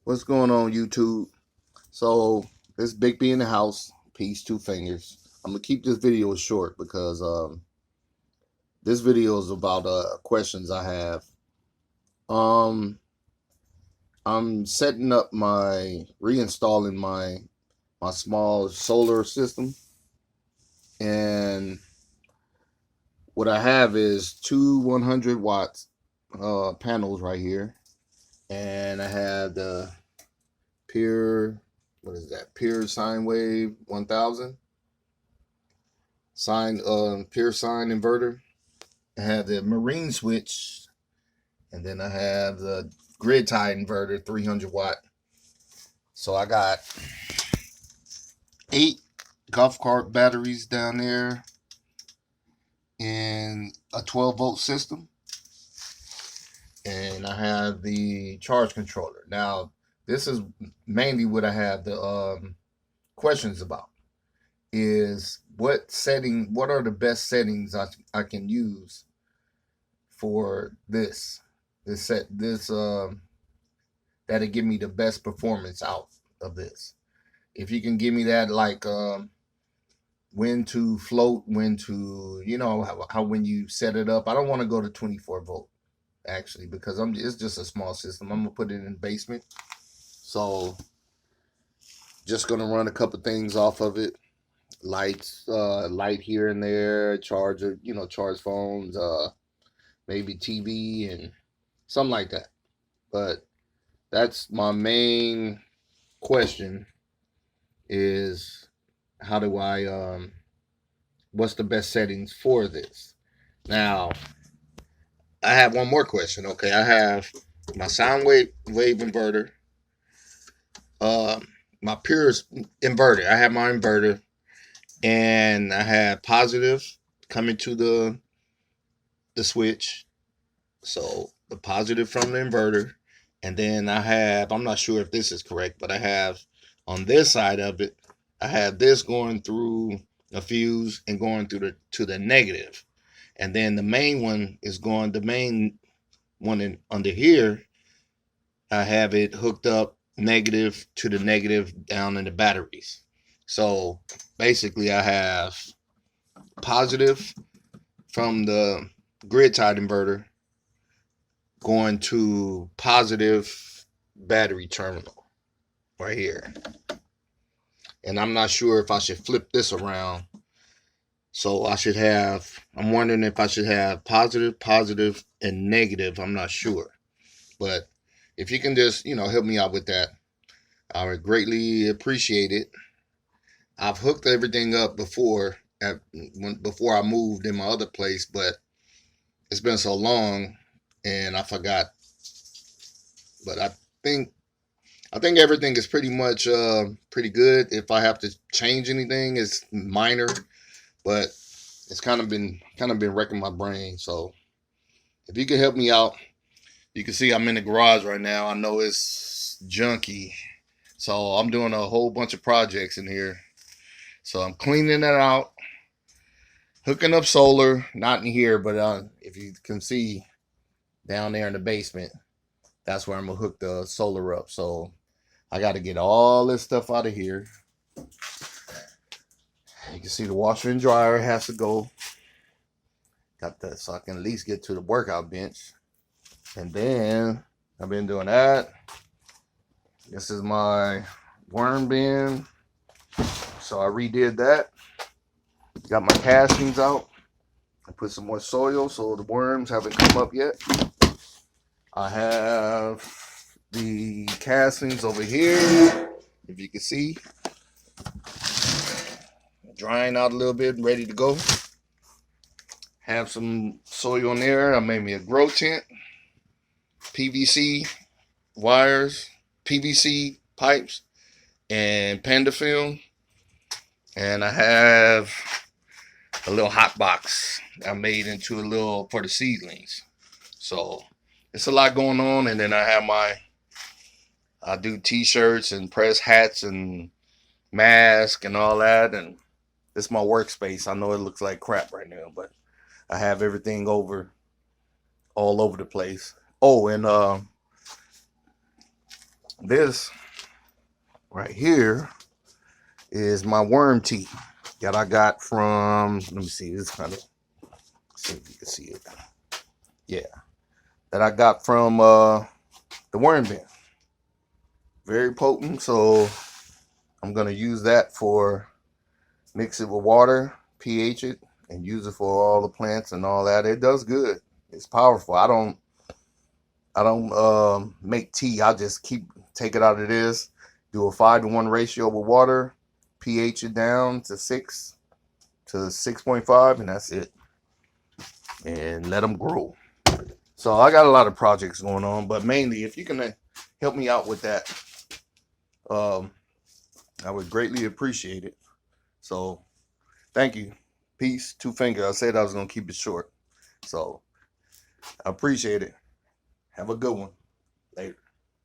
What's going on, YouTube? So this Big B in the house. Peace, two fingers. I'm gonna keep this video short because this video is about questions I have. Um, I'm setting up reinstalling my small solar system, and what I have is two 100 watts panels right here, and I have the pure pure sine wave 1000 pure sine inverter. I have the marine switch, and then I have the grid tie inverter 300 watt. So I got 8 golf cart batteries down there in a 12-volt system, and I have the charge controller. Now this is mainly what I have the questions about, is what are the best settings I can use for that'll give me the best performance out of this. If you can give me that, like when to float, when to, how when you set it up. I don't want to go to 24 volt actually, because it's just a small system. I'm gonna put it in the basement, so just gonna run a couple things off of it. Lights, light here and there, charger, charge phones, maybe TV and something like that. But that's my main question, is how do I what's the best settings for this? Now I have one more question. Okay, I have my sound wave inverter, my pure inverter. I have my inverter, and I have positive coming to the switch. So the positive from the inverter, and then I'm not sure if this is correct, but I have on this side of it, I have this going through a fuse and going through to the negative, and then the main one under here, I have it hooked up negative to the negative down in the batteries. So basically I have positive from the grid tied inverter going to positive battery terminal right here. And I'm not sure if I should flip this around. So I'm wondering if I should have positive, and negative. I'm not sure. But if you can just, help me out with that, I would greatly appreciate it. I've hooked everything up before I moved in my other place, but it's been so long and I forgot. But I think everything is pretty much pretty good. If I have to change anything, it's minor, but it's kind of been wrecking my brain. So if you could help me out, you can see I'm in the garage right now. I know it's junky, so I'm doing a whole bunch of projects in here. So I'm cleaning that out, hooking up solar, not in here, but if you can see down there in the basement, that's where I'm gonna hook the solar up. So I got to get all this stuff out of here. You can see the washer and dryer has to go. Got that so I can at least get to the workout bench. And then I've been doing that. This is my worm bin. So I redid that. Got my castings out. I put some more soil so the worms haven't come up yet. I have the castings over here, if you can see, drying out a little bit, ready to go. Have some soil in there. I made me a grow tent, PVC wires, PVC pipes, and panda film. And I have a little hot box I made into a little for the seedlings. So it's a lot going on. And then I do t-shirts and press hats and masks and all that. And this is my workspace. I know it looks like crap right now, but I have everything all over the place. Oh, and This right here is my worm tea that I got from, let me see, this kind of, see if you can see it. Yeah, that I got from the worm bin. Very potent, so I'm gonna use that for, mix it with water, pH it, and use it for all the plants and all that. It does good. It's powerful. I don't make tea. I just take it out of this, do a 5-to-1 ratio with water, pH it down to 6 to 6.5, and that's it. And let them grow. So I got a lot of projects going on, but mainly if you can help me out with that, I would greatly appreciate it. So thank you. Peace. 2 fingers. I said I was gonna keep it short. So I appreciate it. Have a good one. Later.